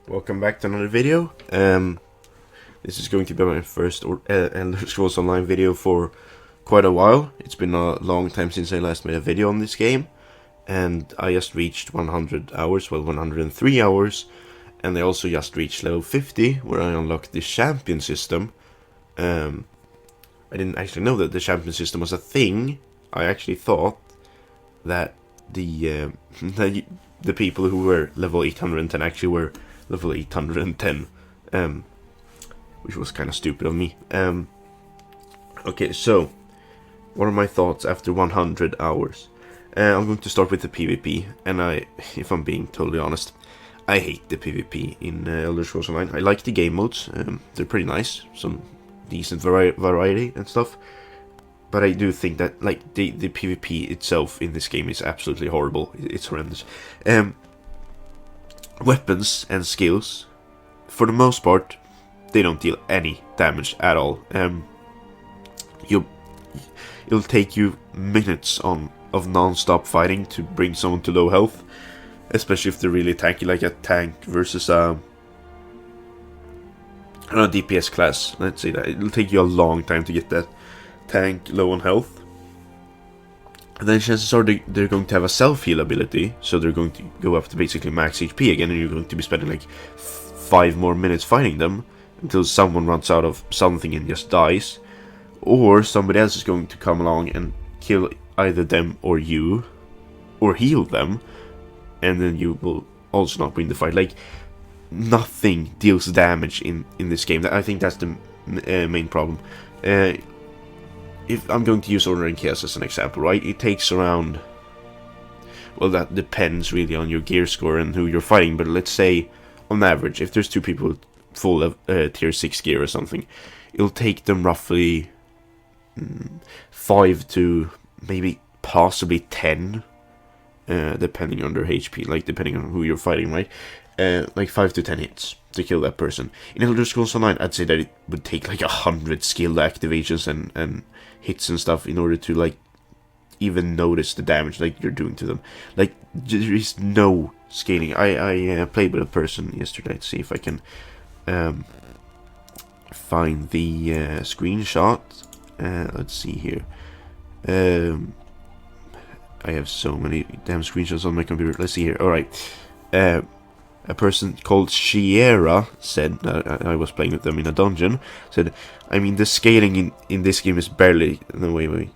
Welcome back to another video. This is going to be my first Elder Scrolls Online video for quite a while. It's been a long time since I last made a video on this game, and I just reached 100 hours, well 103 hours, and I also just reached level 50, where I unlocked the champion system. I didn't actually know that the champion system was a thing. I actually thought that the people who were level 810 actually were level 810, which was kind of stupid of me. Okay, so what are my thoughts after 100 hours? I'm going to start with the PvP, and if I'm being totally honest, I hate the PvP in Elder Scrolls Online. I like the game modes, they're pretty nice, some decent variety and stuff, but I do think that like the PvP itself in this game is absolutely horrible. It's horrendous. Weapons and skills, for the most part, they don't deal any damage at all. It'll take you minutes of non-stop fighting to bring someone to low health, especially if they're really tanky, like a tank versus a DPS class. Let's say that it'll take you a long time to get that tank low on health. And then chances are they're going to have a self-heal ability, so they're going to go up to basically max HP again, and you're going to be spending like 5 more minutes fighting them until someone runs out of something and just dies. Or somebody else is going to come along and kill either them or you, or heal them, and then you will also not win the fight. Like, nothing deals damage in this game. I think that's the main problem. If I'm going to use Ordinary Chaos as an example, right? It takes around... Well, that depends really on your gear score and who you're fighting, but let's say, on average, if there's 2 people with full tier 6 gear or something, it'll take them roughly 5 to maybe possibly 10, depending on their HP, like depending on who you're fighting, right? Like 5 to 10 hits to kill that person. In Elder Scrolls Online, I'd say that it would take like 100 skill activations and hits and stuff in order to like even notice the damage like you're doing to them. Like, there is no scaling. I played with a person yesterday to see if I can find the screenshot. Let's see here. I have so many damn screenshots on my computer. Let's see here. Alright. A person called Shiera said, I was playing with them in a dungeon, said, I mean, the scaling in this game is barely... No, wait.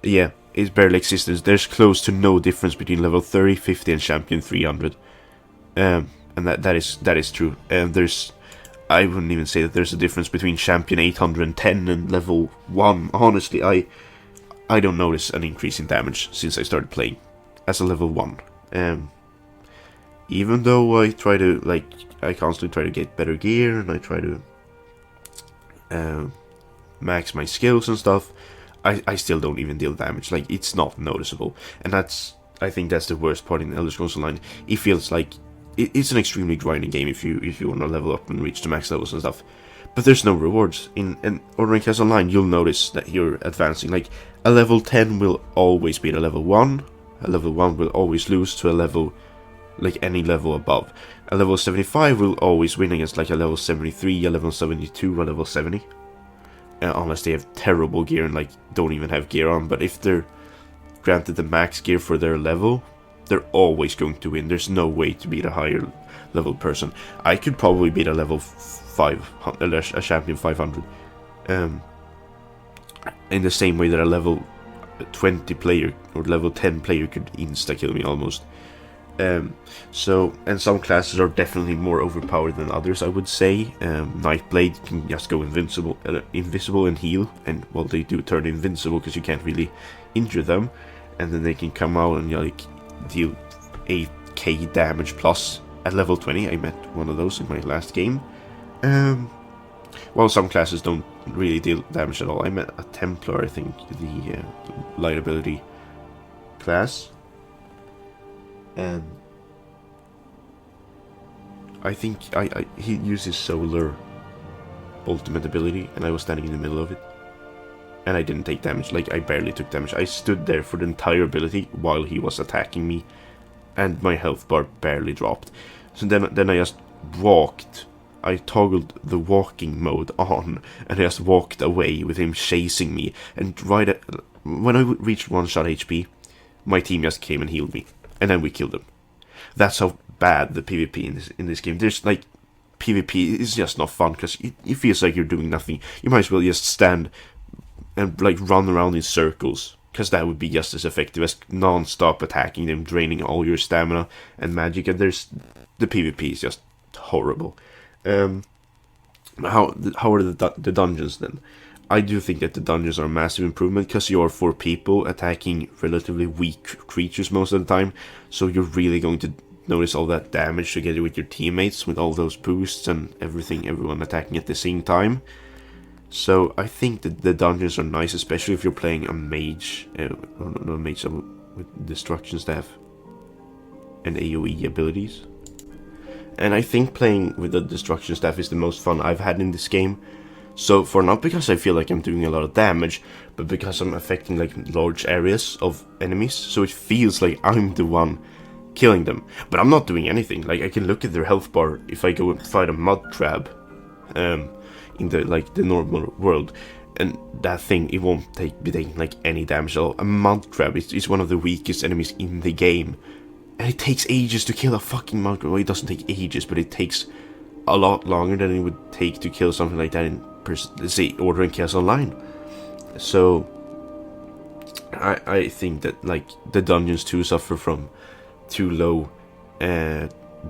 Yeah, it's barely existent. There's close to no difference between level 30, 50 and champion 300. And that is true. There's... I wouldn't even say that there's a difference between champion 810 and level 1. Honestly, I don't notice an increase in damage since I started playing as a level 1. Even though I try to, like, I constantly try to get better gear, and I try to max my skills and stuff, I still don't even deal damage. Like, it's not noticeable. And I think that's the worst part in Elder Scrolls Online. It feels like, it's an extremely grinding game if you want to level up and reach the max levels and stuff. But there's no rewards. In Ordinary Chaos Online, you'll notice that you're advancing. Like, a level 10 will always beat a level 1. A level 1 will always lose to a level... like any level above. A level 75 will always win against like a level 73, a level 72, a level 70. Unless they have terrible gear and like don't even have gear on. But if they're granted the max gear for their level, they're always going to win. There's no way to beat a higher level person. I could probably beat a level 500, a champion 500. In the same way that a level 20 player or level 10 player could insta-kill me almost. And some classes are definitely more overpowered than others, I would say. Nightblade can just go invisible and heal, and well, they do turn invincible because you can't really injure them, and then they can come out and like deal 8k damage plus at level 20. I met one of those in my last game. Well, some classes don't really deal damage at all. I met a Templar, I think, the light ability class. And I think he uses solar ultimate ability, and I was standing in the middle of it, and I didn't take damage. Like, I barely took damage. I stood there for the entire ability while he was attacking me, and my health bar barely dropped. So then I just walked. I toggled the walking mode on and just walked away with him chasing me. And when I reached 1-shot HP, my team just came and healed me, and then we killed him. That's how bad the PvP in this game. There's like PvP is just not fun because it feels like you're doing nothing. You might as well just stand and like run around in circles, because that would be just as effective as non-stop attacking them, draining all your stamina and magic. And the PvP is just horrible. How are the dungeons then? I do think that the dungeons are a massive improvement, because you're 4 people attacking relatively weak creatures most of the time, so you're really going to notice all that damage together with your teammates, with all those boosts and everyone attacking at the same time. So I think that the dungeons are nice, especially if you're playing a mage, with destruction staff and AoE abilities. And I think playing with the destruction staff is the most fun I've had in this game. So for not because I feel like I'm doing a lot of damage, but because I'm affecting like large areas of enemies, so it feels like I'm the one killing them. But I'm not doing anything. Like, I can look at their health bar if I go and fight a mud crab in the normal world, and that thing, it won't be taking like any damage at all. A mud crab is one of the weakest enemies in the game, and it takes ages to kill a fucking mud crab. Well, it doesn't take ages, but it takes a lot longer than it would take to kill something like that in let's say Order and Chaos Online. So I think that like the dungeons too suffer from too low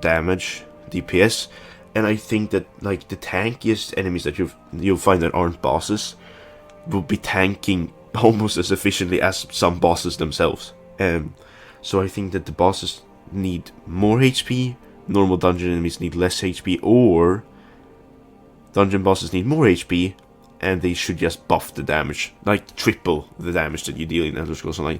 damage DPS, and I think that like the tankiest enemies that you'll find that aren't bosses will be tanking almost as efficiently as some bosses themselves. So I think that the bosses need more HP, normal dungeon enemies need less HP, or dungeon bosses need more HP, and they should just buff the damage, like triple the damage that you deal in Elder Scrolls Online.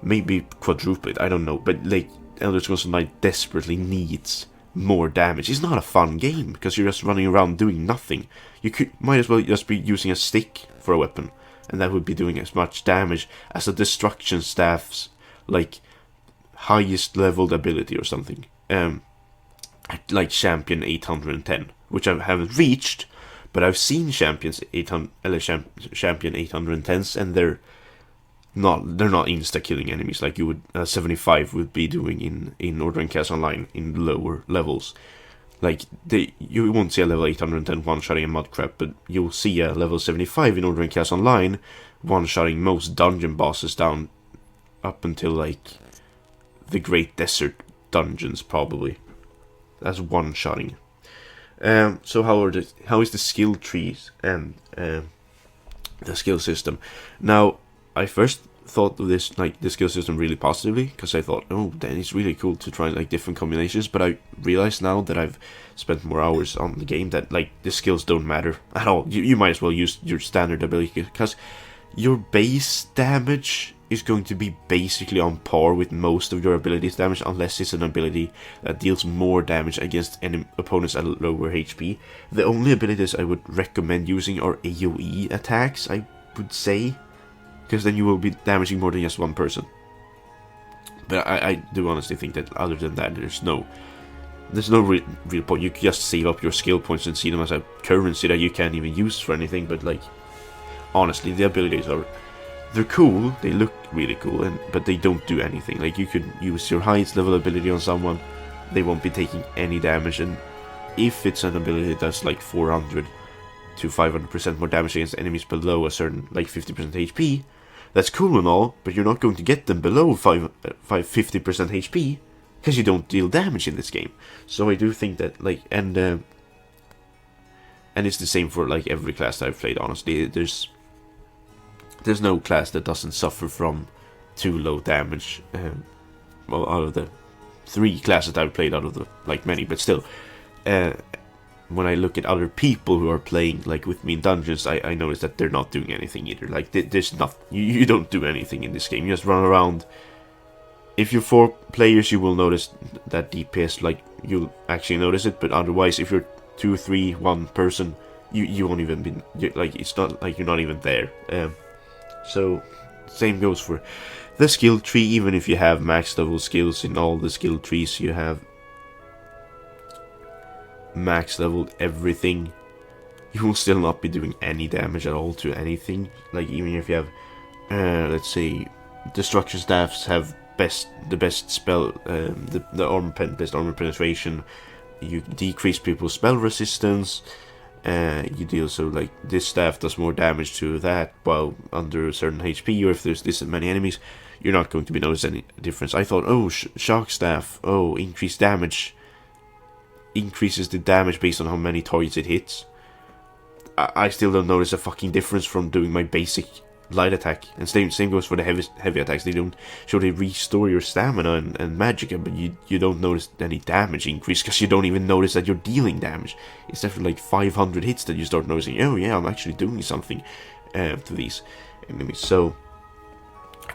Maybe quadruple it, I don't know, but like Elder Scrolls Online desperately needs more damage. It's not a fun game because you're just running around doing nothing. You might as well just be using a stick for a weapon, and that would be doing as much damage as a destruction staff's like highest leveled ability or something. Like Champion 810, which I haven't reached, but I've seen Champion 810s, and they're not insta killing enemies like you would 75 would be doing in Order and Chaos Online in lower levels. Like you won't see a level 810 one-shotting a mud crab, but you'll see a level 75 in Order and Chaos Online one-shotting most dungeon bosses down up until like the Great Desert dungeons probably. That's one-shotting. So how is the skill trees and the skill system? Now, I first thought of this like the skill system really positively, because I thought, oh, then it's really cool to try like different combinations. But I realize now that I've spent more hours on the game that like the skills don't matter at all. You might as well use your standard ability, because your base damage is going to be basically on par with most of your abilities damage, unless it's an ability that deals more damage against any opponents at lower HP. The only abilities I would recommend using are AoE attacks, I would say, because then you will be damaging more than just one person. But I do honestly think that other than that, there's no real point. You can just save up your skill points and see them as a currency that you can't even use for anything. But like, honestly, the abilities they're cool, they look really cool, but they don't do anything. Like, you could use your highest level ability on someone, they won't be taking any damage, and if it's an ability that's like 400 to 500% more damage against enemies below a certain, like 50% HP, that's cool and all, but you're not going to get them below 50% HP, because you don't deal damage in this game. So I do think that, like, and it's the same for like every class that I've played, honestly. There's no class that doesn't suffer from too low damage. Well, out of the 3 classes that I've played, out of the like many, but still, when I look at other people who are playing like with me in dungeons, I notice that they're not doing anything either. Like, there's nothing. You don't do anything in this game. You just run around. If you're 4 players, you will notice that DPS. Like, you'll actually notice it. But otherwise, if you're 2, 3, 1 person, you won't even be like. It's not like you're not even there. So, same goes for the skill tree. Even if you have max level skills in all the skill trees, you have max leveled everything, you will still not be doing any damage at all to anything. Like, even if you have, let's say, destruction staffs have the best spell, the best armor penetration. You decrease people's spell resistance. You deal, so like this staff does more damage to that while under a certain HP, or if there's this many enemies, you're not going to be notice any difference. I thought, oh, shock staff, oh, increased damage, increases the damage based on how many targets it hits. I still don't notice a fucking difference from doing my basic light attack. And same goes for the heavy attacks. They don't show they restore your stamina and magicka, but you don't notice any damage increase, because you don't even notice that you're dealing damage. It's after like 500 hits that you start noticing, oh yeah, I'm actually doing something to these enemies. So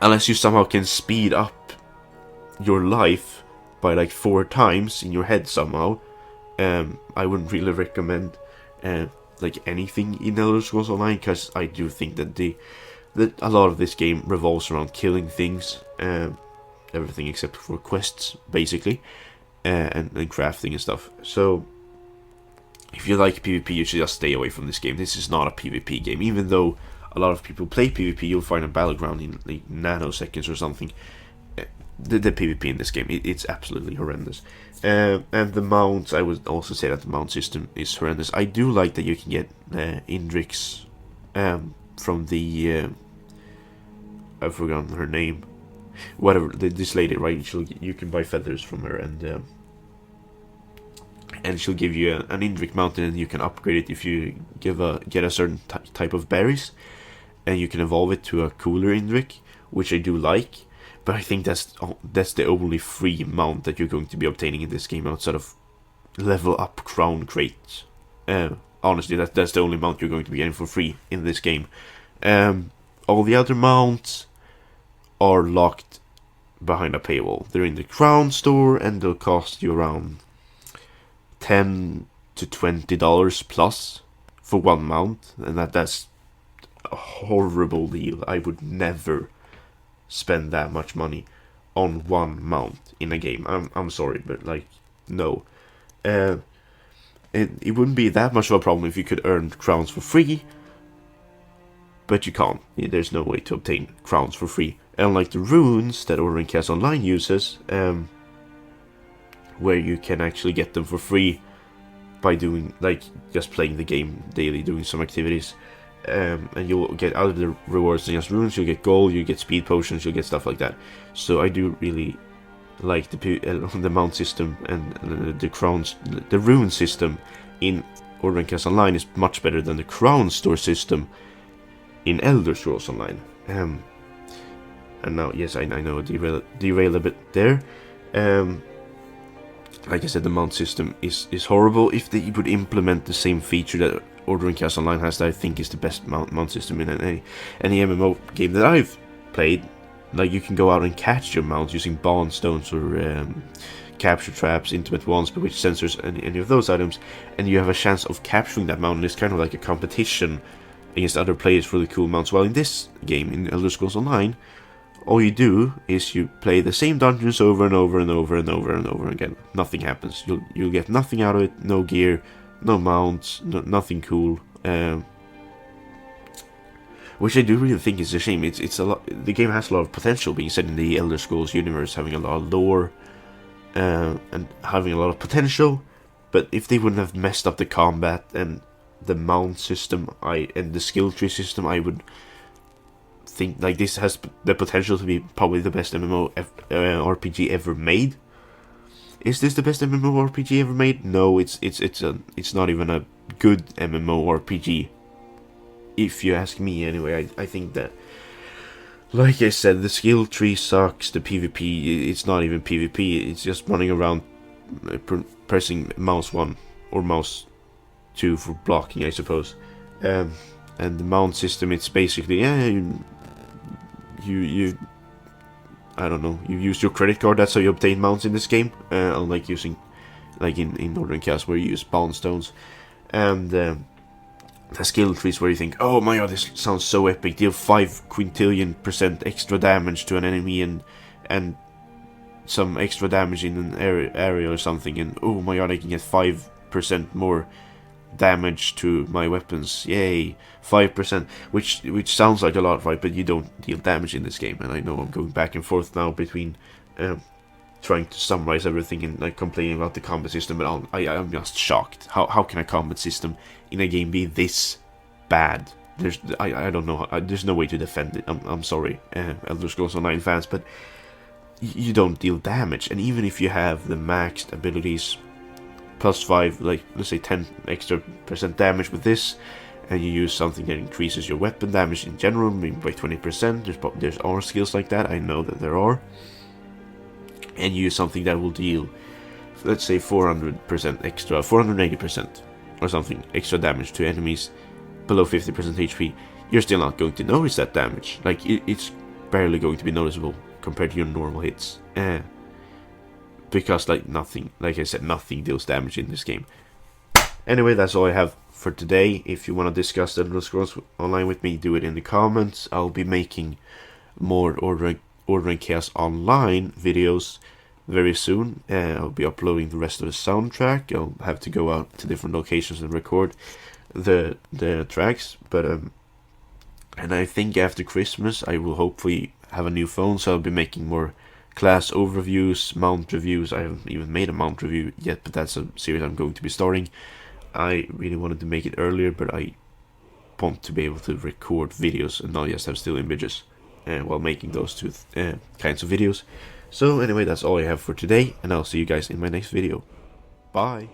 unless you somehow can speed up your life by like 4 times in your head somehow, I wouldn't really recommend like anything in Elder Scrolls Online, because I do think that a lot of this game revolves around killing things, everything except for quests, basically, and crafting and stuff. So if you like PvP, you should just stay away from this game. This is not a PvP game, even though a lot of people play PvP. You'll find a battleground in like nanoseconds or something. The PvP in this game, it's absolutely horrendous. And the mounts, I would also say that the mount system is horrendous. I do like that you can get Indrix from the I've forgotten her name. Whatever, this lady, right? You can buy feathers from her, and she'll give you an Indrik mountain, and you can upgrade it if you get a certain type of berries, and you can evolve it to a cooler Indrik, which I do like. But I think that's the only free mount that you're going to be obtaining in this game outside of level up crown crates. Honestly, that's the only mount you're going to be getting for free in this game. All the other mounts are locked behind a paywall. They're in the crown store, and they'll cost you around $10 to $20 plus for one mount, and that's a horrible deal. I would never spend that much money on one mount in a game. I'm sorry, but like, no. It wouldn't be that much of a problem if you could earn crowns for free, but you can't. There's no way to obtain crowns for free. Unlike the runes that Ordering Chaos Online uses, where you can actually get them for free by doing, like, just playing the game daily, doing some activities. And you'll get out of the rewards than just runes. You'll get gold, you get speed potions, you'll get stuff like that. So I do really like the mount system, and the crowns, the rune system in Ordering Chaos Online is much better than the crown store system in Elder Scrolls Online. And now, yes, I know I derail a bit there. Like I said, the mount system is horrible. If they would implement the same feature that Ordering Chaos Online has, that I think is the best mount system in any MMO game that I've played. Like, you can go out and catch your mounts using bond stones or capture traps, intimate wands, bewitch sensors, and any of those items, and you have a chance of capturing that mount. And it's kind of like a competition against other players for the cool mounts. While in this game, in Elder Scrolls Online, all you do is you play the same dungeons over and over and over and over and over again. Nothing happens. You'll get nothing out of it. No gear, no mounts, nothing cool. Which I do really think is a shame. It's a lot. The game has a lot of potential, being set in the Elder Scrolls universe, having a lot of lore, and having a lot of potential. But if they wouldn't have messed up the combat and the mount system, and the skill tree system, I would think like this has the potential to be probably the best RPG ever made. Is this the best MMORPG ever made? No, it's not even a good MMORPG, if you ask me. Anyway, I think that, like I said, the skill tree sucks. The PvP, it's not even PvP. It's just running around pressing mouse 1 or mouse 2 for blocking, I suppose. And the mount system, it's basically you I don't know, you use your credit card, that's how you obtain mounts in this game, unlike using, like in Ordering Chaos, where you use bond stones. And the skill trees, where you think, oh my god, this sounds so epic, deal 5 quintillion% extra damage to an enemy, and some extra damage in an area or something, and oh my god, I can get 5 5% more damage to my weapons. Yay, 5%, which sounds like a lot, right? But you don't deal damage in this game, and I know I'm going back and forth now between trying to summarize everything and like complaining about the combat system, but I'm just shocked. How can a combat system in a game be this bad? I don't know. There's no way to defend it. I'm sorry, Elder Scrolls Online fans, but you don't deal damage, and even if you have the maxed abilities plus 5, like let's say 10 extra % damage with this, and you use something that increases your weapon damage in general, maybe by 20%. There's R skills like that. I know that there are. And use something that will deal, let's say 400% extra, 480% or something extra damage to enemies below 50% HP, you're still not going to notice that damage. Like it's barely going to be noticeable compared to your normal hits, because like I said, nothing deals damage in this game. Anyway, that's all I have for today. If you want to discuss Elder Scrolls Online with me, do it in the comments. I'll be making more Order and Chaos Online videos very soon. I'll be uploading the rest of the soundtrack. I'll have to go out to different locations and record the tracks, but and I think after Christmas I will hopefully have a new phone, so I'll be making more class overviews, mount reviews. I haven't even made a mount review yet, but that's a series I'm going to be starting. I really wanted to make it earlier, but I want to be able to record videos and not just have still images while making those two kinds of videos. So anyway, that's all I have for today, and I'll see you guys in my next video. Bye!